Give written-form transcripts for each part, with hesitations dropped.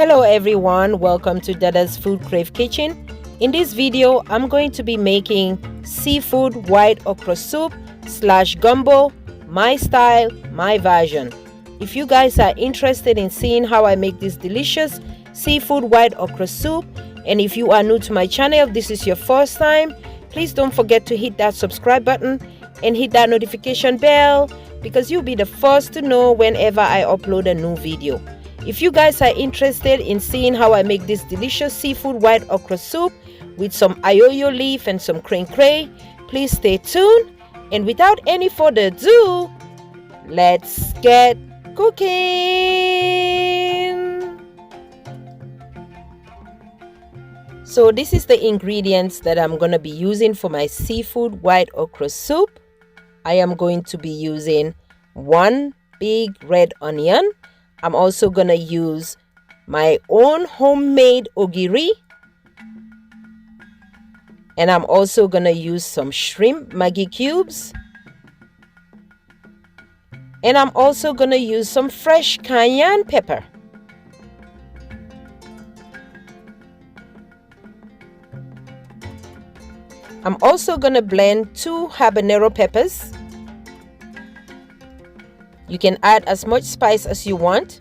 Hello everyone, welcome to Dada's FoodCrave kitchen. In this video, I'm going to be making seafood white okra soup / gumbo, my style, my version. If you guys are interested in seeing how I make this delicious seafood white okra soup, and if you are new to my channel, this is your first time, please don't forget to hit that subscribe button and hit that notification bell because you'll be the first to know whenever I upload a new video. If you guys are interested in seeing how I make this delicious seafood white okra soup with some Ayoyo leaf and some kren, please stay tuned. And without any further ado, let's get cooking. So this is the ingredients that I'm going to be using for my seafood white okra soup. I am going to be using 1 big red onion. I'm also going to use my own homemade OGIRI. And I'm also going to use some shrimp Maggie cubes. And I'm also going to use some fresh Cayenne pepper. I'm also going to blend 2 habanero peppers. You can add as much spice as you want.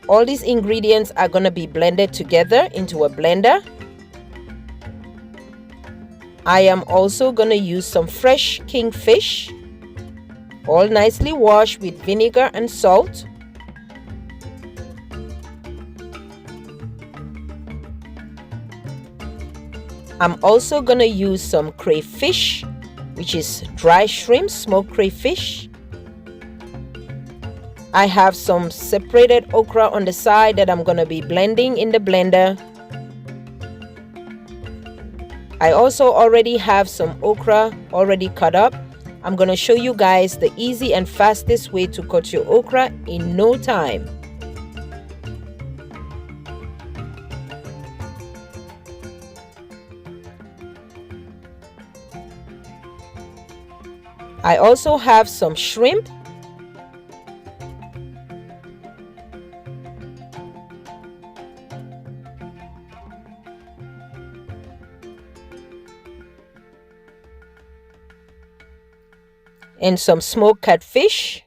All these ingredients are going to be blended together into a blender. I am also going to use some fresh kingfish, all nicely washed with vinegar and salt. I'm also going to use some crayfish, which is dry shrimp, smoked crayfish. I have some separated okra on the side that I'm going to be blending in the blender. I also already have some okra already cut up. I'm going to show you guys the easy and fastest way to cut your okra in no time. I also have some shrimp. And some smoked catfish.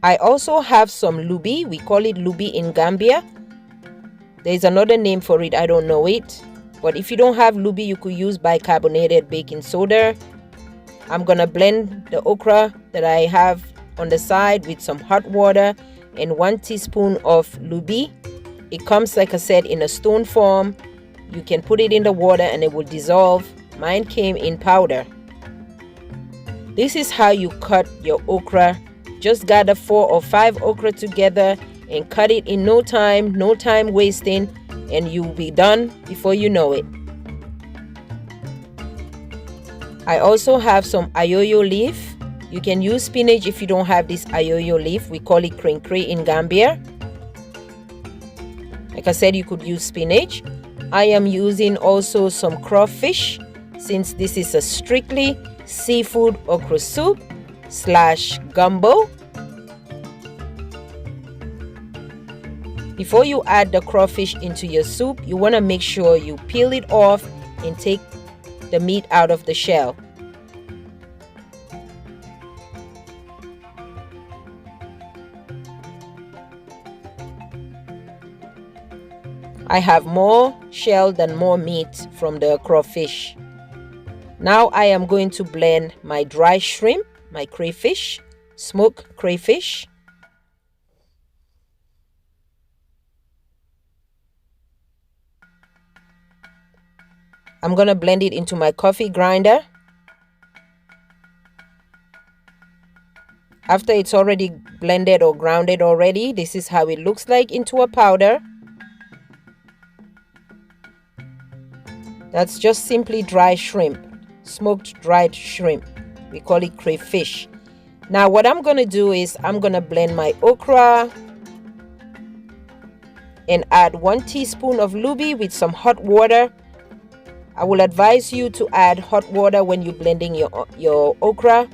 I also have some Lubi. We call it Lubi in Gambia. There's another name for it, I don't know it. But if you don't have Lubi, you could use bicarbonated baking soda. I'm going to blend the okra that I have on the side with some hot water and 1 teaspoon of Lubi. It comes, like I said, in a stone form. You can put it in the water and it will dissolve. Mine came in powder. This is how you cut your okra. Just gather 4 or 5 okra together and cut it in no time wasting. And you'll be done before you know it. I also have some Ayoyo leaf. You can use spinach if you don't have this Ayoyo leaf. We call it kren in Gambia. Like I said, you could use spinach. I am using also some crawfish since this is a strictly seafood okra soup / gumbo. Before you add the crawfish into your soup, you want to make sure you peel it off and take the meat out of the shell. I have more shell than more meat from the crawfish. Now I am going to blend my dry shrimp, my crayfish, smoked crayfish. I'm going to blend it into my coffee grinder. After it's already blended or grounded already, this is how it looks like into a powder. That's just simply dry shrimp, smoked dried shrimp. We call it crayfish. Now what I'm gonna do is I'm gonna blend my okra and add 1 teaspoon of Lubi with some hot water. I will advise you to add hot water when you're blending your okra,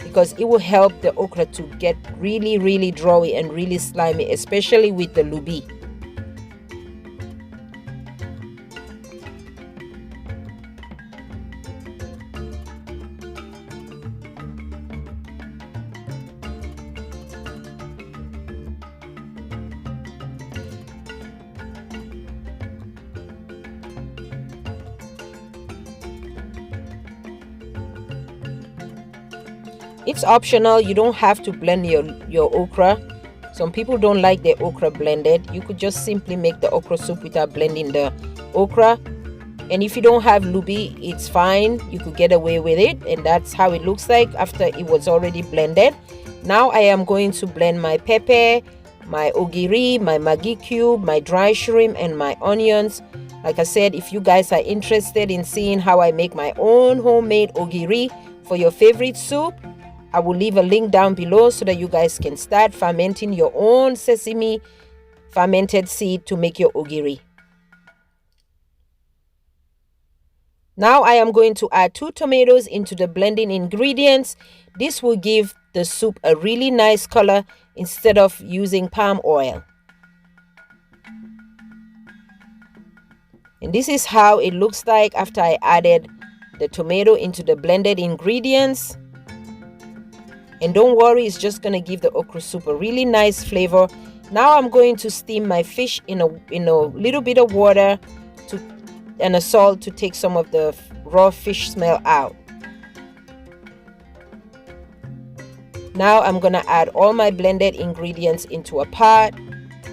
because it will help the okra to get really drawy and really slimy, especially with the Lubi. It's optional. You don't have to blend your okra. Some people don't like their okra blended. You could just simply make the okra soup without blending the okra. And if you don't have Lubi, it's fine. You could get away with it. And that's how it looks like after it was already blended. Now I am going to blend my pepper, my OGIRI, my Maggie cube, my dry shrimp, and my onions. Like I said, if you guys are interested in seeing how I make my own homemade OGIRI for your favorite soup, I will leave a link down below so that you guys can start fermenting your own sesame fermented seed to make your OGIRI. Now I am going to add 2 tomatoes into the blending ingredients. This will give the soup a really nice color instead of using palm oil. And this is how it looks like after I added the tomato into the blended ingredients. And don't worry, it's just going to give the okra soup a really nice flavor. Now I'm going to steam my fish in a little bit of water and a salt to take some of the raw fish smell out. Now I'm going to add all my blended ingredients into a pot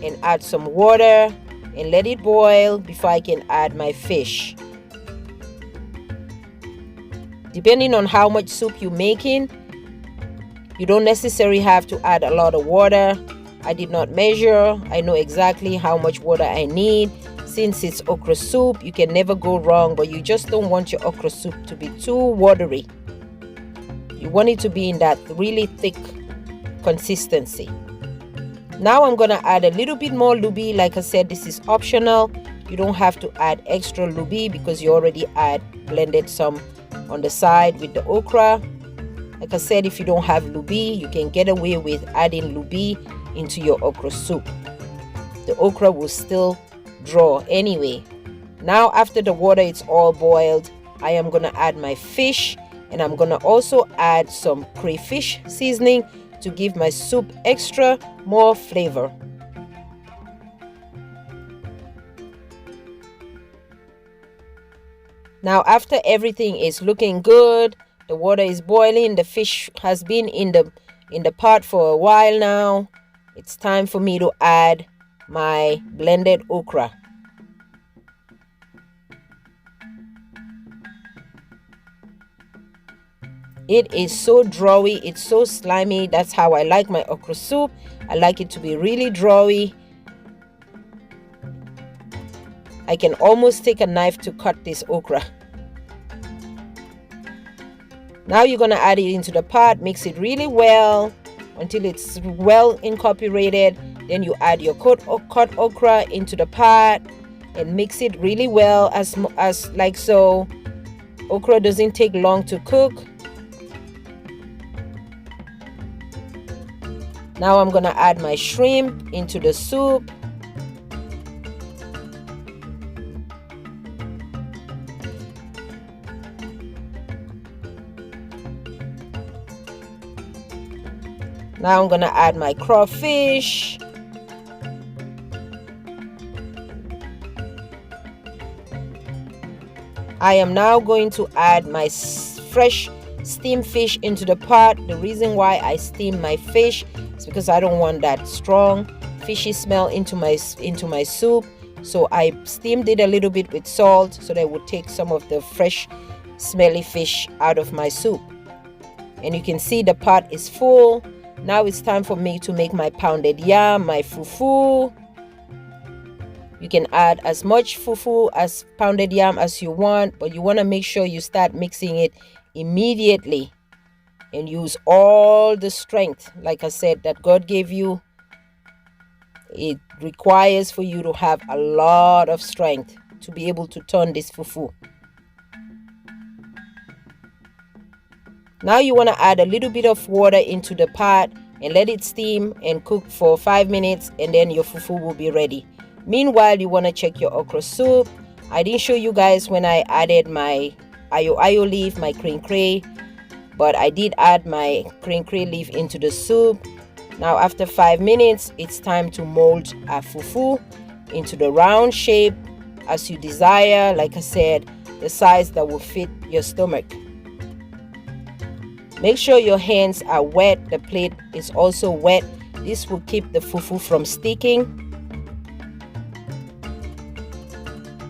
and add some water and let it boil before I can add my fish. Depending on how much soup you're making, you don't necessarily have to add a lot of water. I did not measure. I know exactly how much water I need. Since it's okra soup, you can never go wrong, but you just don't want your okra soup to be too watery. You want it to be in that really thick consistency. Now I'm going to add a little bit more Lubi. Like I said, this is optional. You don't have to add extra Lubi because you already blended some on the side with the okra. Like I said, if you don't have Lubi, you can get away with adding Lubi into your okra soup. The okra will still draw anyway. Now after the water is all boiled, I am going to add my fish, and I'm going to also add some crayfish seasoning to give my soup extra more flavor. Now after everything is looking good, the water is boiling, the fish has been in the pot for a while now, it's time for me to add my blended okra. It is so drawy, it's so slimy. That's how I like my okra soup. I like it to be really drawy. I can almost take a knife to cut this okra. Now you're going to add it into the pot, mix it really well until it's well incorporated. Then you add your cut okra into the pot and mix it really well as like so. Okra doesn't take long to cook. Now I'm going to add my shrimp into the soup. Now I'm going to add my crawfish. I am now going to add my fresh steamed fish into the pot. The reason why I steam my fish is because I don't want that strong fishy smell into my soup. So I steamed it a little bit with salt so that it would take some of the fresh smelly fish out of my soup. And you can see the pot is full. Now it's time for me to make my pounded yam, my fufu. You can add as much fufu as pounded yam as you want, but you want to make sure you start mixing it immediately. and use all the strength, like I said, that God gave you. It requires for you to have a lot of strength to be able to turn this fufu. Now you want to add a little bit of water into the pot and let it steam and cook for 5 minutes, and then your fufu will be ready. Meanwhile, you want to check your okra soup. I didn't show you guys when I added my ayoyo leaf, my cray, but I did add my cray leaf into the soup. Now after 5 minutes, it's time to mold our fufu into the round shape as you desire. Like I said, the size that will fit your stomach. Make sure your hands are wet. The plate is also wet. This will keep the fufu from sticking.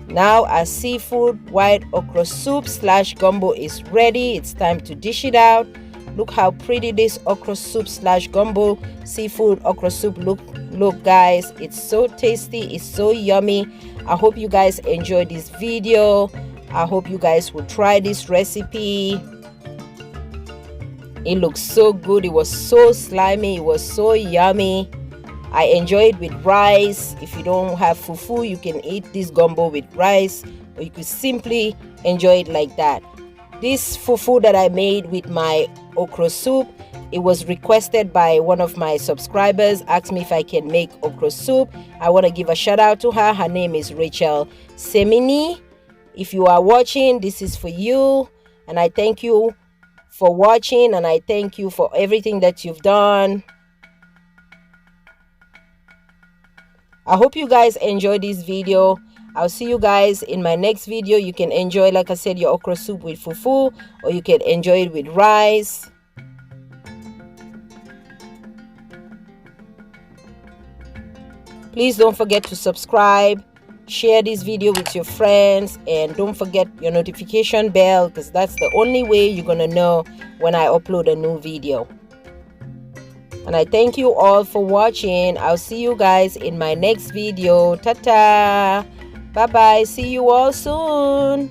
Now our seafood white okra soup / gumbo is ready. It's time to dish it out. Look how pretty this okra soup / gumbo seafood okra soup look guys. It's so tasty, it's so yummy. I hope you guys enjoyed this video. I hope you guys will try this recipe. It looks so good. It was so slimy, it was so yummy. I enjoy it with rice. If you don't have fufu, you can eat this gumbo with rice, or you could simply enjoy it like that. This fufu that I made with my okra soup, it was requested by one of my subscribers, asked me if I can make okra soup. I want to give a shout out to her. Her name is Rachel Semiene. If you are watching, this is for you, and I thank you for watching, and I thank you for everything that you've done. I hope you guys enjoyed this video. I'll see you guys in my next video. You can enjoy, like I said, your okra soup with fufu, or you can enjoy it with rice. Please don't forget to subscribe, share this video with your friends, and don't forget your notification bell, because that's the only way you're gonna know when I upload a new video. And I thank you all for watching. I'll see you guys in my next video. Ta-ta! Bye-bye. See you all soon.